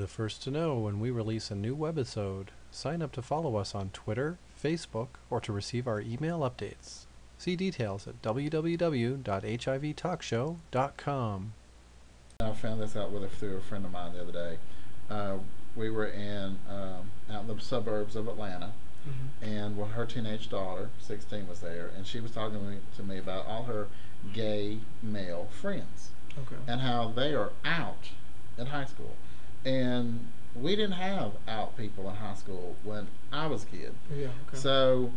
the first to know when we release a new webisode. Sign up to follow us on Twitter, Facebook, or to receive our email updates. See details at www.hivtalkshow.com. I found this out through a friend of mine the other day. We were out in the suburbs of Atlanta, and her teenage daughter, 16, was there, and she was talking to me about all her gay male friends, and how they are out in high school. And we didn't have out people in high school when I was a kid. So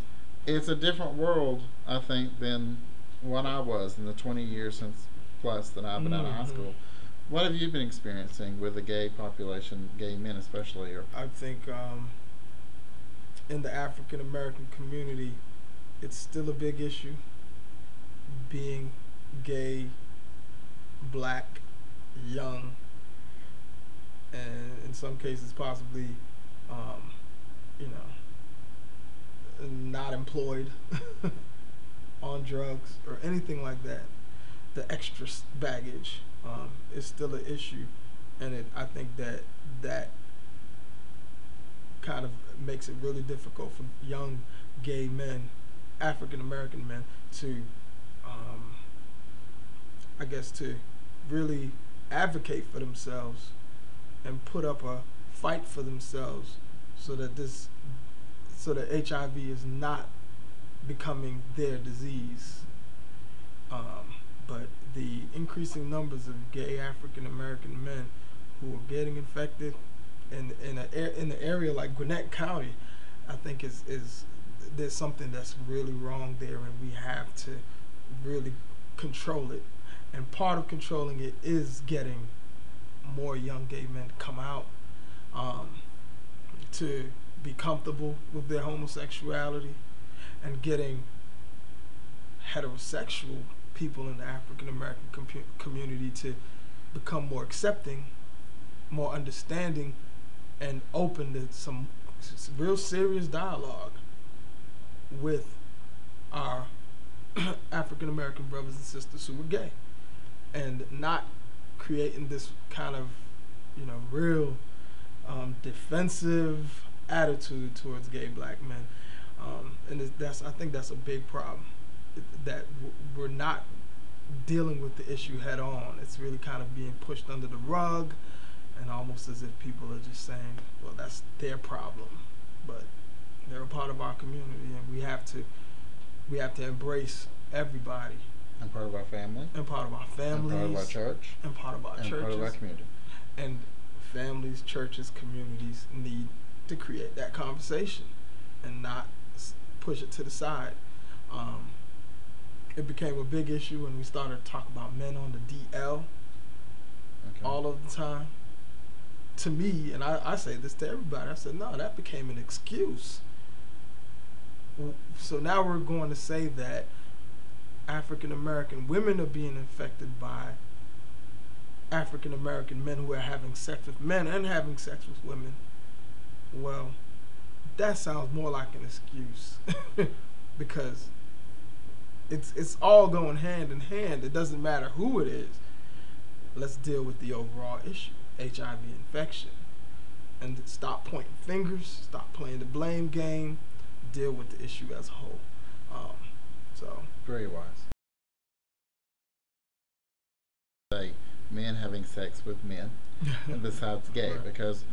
it's a different world, I think, than what I was in the 20 years plus that I've been out of high school. What have you been experiencing with the gay population, gay men especially? I think in the African American community, it's still a big issue. Being gay, black, young, and in some cases possibly, not employed, on drugs or anything like that. The extra baggage is still an issue, and I think that kind of makes it really difficult for young gay men, African American men, to to really advocate for themselves and put up a fight for themselves, so that HIV is not becoming their disease. But the increasing numbers of gay African American men who are getting infected in an area like Gwinnett County, I think is there's something that's really wrong there, and we have to really control it. And part of controlling it is getting more young gay men to come out, to be comfortable with their homosexuality, and getting heterosexual people in the African American community to become more accepting, more understanding, and open to some real serious dialogue with our African American brothers and sisters who are gay, and not creating this kind of real defensive attitude towards gay black men. And I think that's a big problem, that we're not dealing with the issue head on. It's really kind of being pushed under the rug, and almost as if people are just saying, well, that's their problem. But they're a part of our community, and we have to embrace everybody. And part of our family. And part of our families. And part of our church. And part of our churches. And part of our community. And families, churches, communities need to create that conversation and not push it to the side. It became a big issue when we started to talk about men on the DL all of the time. To me, and I say this to everybody, I said, no, that became an excuse. So now we're going to say that African American women are being infected by African American men who are having sex with men and having sex with women. Well, that sounds more like an excuse because it's all going hand in hand. It doesn't matter who it is. Let's deal with the overall issue, HIV infection, and stop pointing fingers, stop playing the blame game, deal with the issue as a whole. Very wise. Say men having sex with men, and besides gay, because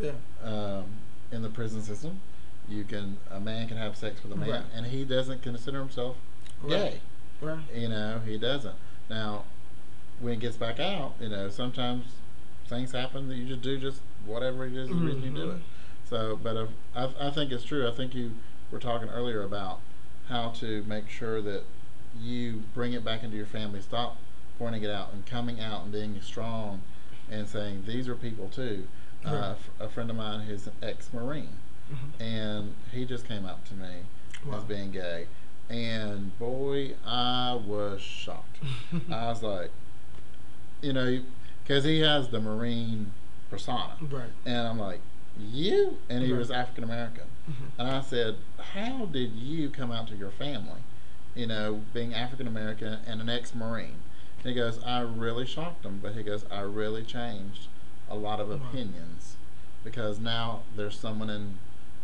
in the prison system, a man can have sex with a man, and he doesn't consider himself gay. He doesn't. Now, when it gets back out, sometimes things happen that you just do whatever it is the reason you do it. So, but I think it's true. I think you were talking earlier about how to make sure that you bring it back into your family. Stop pointing it out and coming out and being strong and saying these are people too. A friend of mine who's an ex-Marine, and he just came out to me as being gay, and boy, I was shocked. I was like, because he has the Marine persona, and I'm like, you? And he was African American, and I said, how did you come out to your family, being African American and an ex-Marine? And he goes, I really shocked him, but he goes, I really changed a lot of opinions because now there's someone in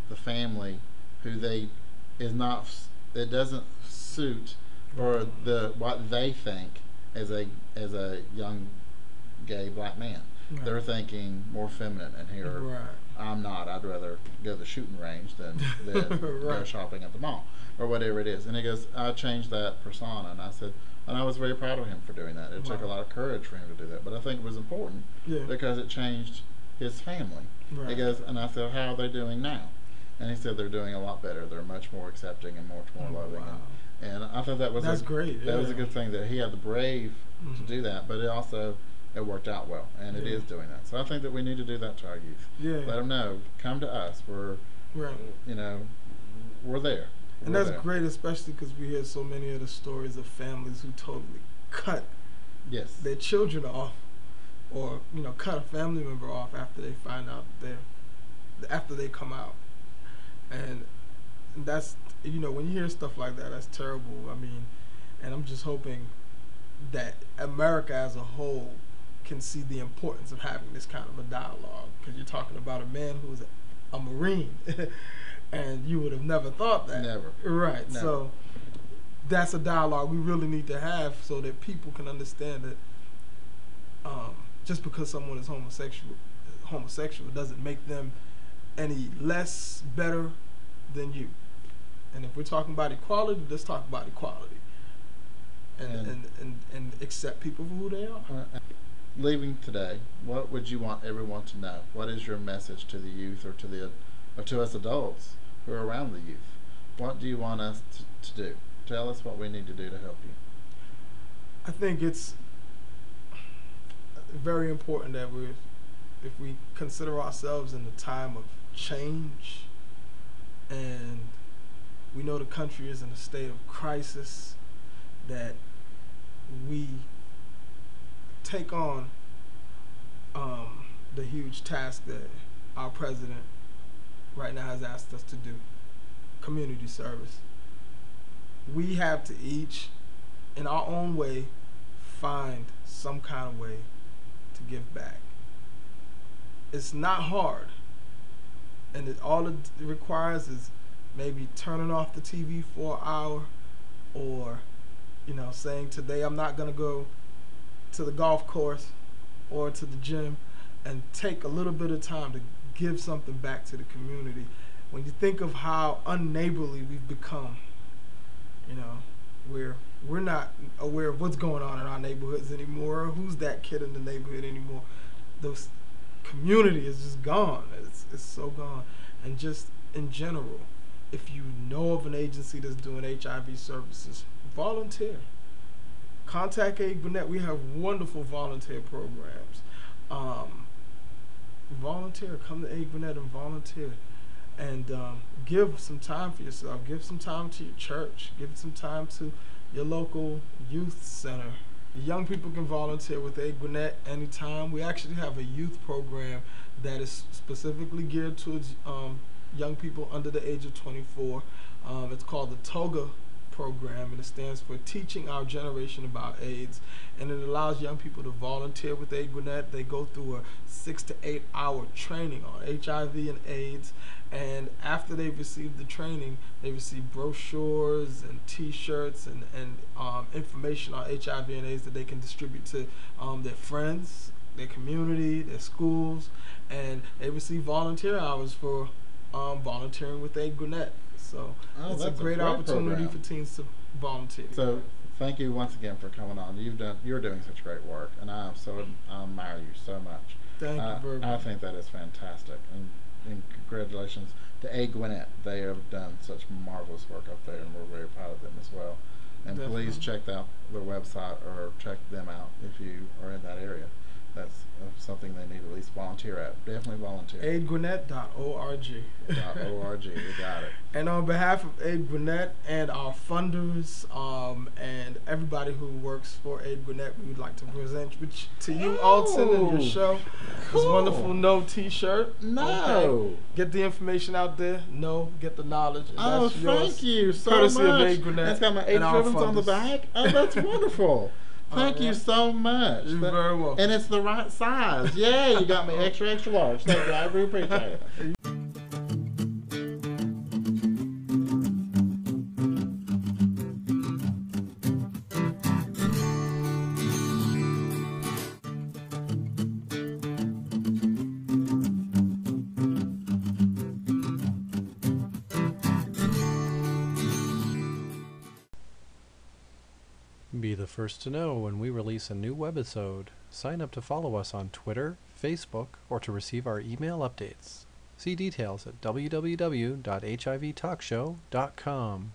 the family who it doesn't suit or what they think as a young gay black man. Right. They're thinking more feminine, and here I'm not. I'd rather go to the shooting range than go shopping at the mall or whatever it is. And he goes, I changed that persona, and I said, and I was very proud of him for doing that. It took a lot of courage for him to do that, but I think it was important because it changed his family. Right. He goes, and I said, how are they doing now? And he said they're doing a lot better. They're much more accepting and much more loving. Wow. And I thought that was great. That was a good thing that he had the brave to do that, but it worked out well, and it is doing that. So I think that we need to do that to our youth. Yeah. Let them know, come to us. We're we're there. And that's great, especially because we hear so many of the stories of families who totally cut their children off, or cut a family member off after they find out after they come out, and that's when you hear stuff like that, that's terrible. I mean, and I'm just hoping that America as a whole can see the importance of having this kind of a dialogue, because you're talking about a man who's a Marine, and you would have never thought that. Never. Right. Never. So that's a dialogue we really need to have, so that people can understand that just because someone is homosexual doesn't make them any less better than you. And if we're talking about equality, let's talk about equality. And accept people for who they are. Leaving today, what would you want everyone to know? What is your message to the youth, or to us adults who are around the youth? What do you want us to do? Tell us what we need to do to help you. I think it's very important that if we consider ourselves in a time of change, and we know the country is in a state of crisis, that we take on the huge task that our president right now has asked us to do, community service. We have to each, in our own way, find some kind of way to give back. It's not hard, and all it requires is maybe turning off the TV for an hour, or saying, today I'm not going to go to the golf course or to the gym, and take a little bit of time to give something back to the community. When you think of how unneighborly we've become, we're not aware of what's going on in our neighborhoods anymore, or who's that kid in the neighborhood anymore. The community is just gone. It's so gone. And just in general, if you know of an agency that's doing HIV services, volunteer. Contact AIDGwinnett. We have wonderful volunteer programs. Volunteer. Come to AIDGwinnett and volunteer. And give some time for yourself. Give some time to your church. Give some time to your local youth center. Young people can volunteer with AIDGwinnett anytime. We actually have a youth program that is specifically geared towards young people under the age of 24. It's called the TOGA program, and it stands for Teaching Our Generation About AIDS, and it allows young people to volunteer with AIDGwinnett. They go through a 6 to 8 hour training on HIV and AIDS, and after they've received the training, they receive brochures and t-shirts and information on HIV and AIDS that they can distribute to their friends, their community, their schools, and they receive volunteer hours for volunteering with AIDGwinnett. So it's a great opportunity for teens to volunteer. So thank you once again for coming on. You're doing such great work, and I admire you so much. Thank you very much. I think that is fantastic, and congratulations to AIDGwinnett. They have done such marvelous work up there, and we're very proud of them as well. And definitely, please check out their website, or check them out if you are in that area. That's something they need to at least volunteer at. Definitely volunteer. AIDGwinnett.org. .org, you got it. And on behalf of AIDGwinnett and our funders and everybody who works for AIDGwinnett, we would like to present to you, Alton, and your show. Cool. This wonderful No T-shirt. No. Okay. Get the information out there. No, get the knowledge. And that's thank you so courtesy much. of AIDGwinnett. That's got my 8 ribbons on the back. Oh, that's wonderful. Thank you so much. You're very welcome. And it's the right size. Yeah, you got me extra large. Thank you. I really appreciate it. Be the first to know when we release a new webisode. Sign up to follow us on Twitter, Facebook, or to receive our email updates. See details at www.hivtalkshow.com.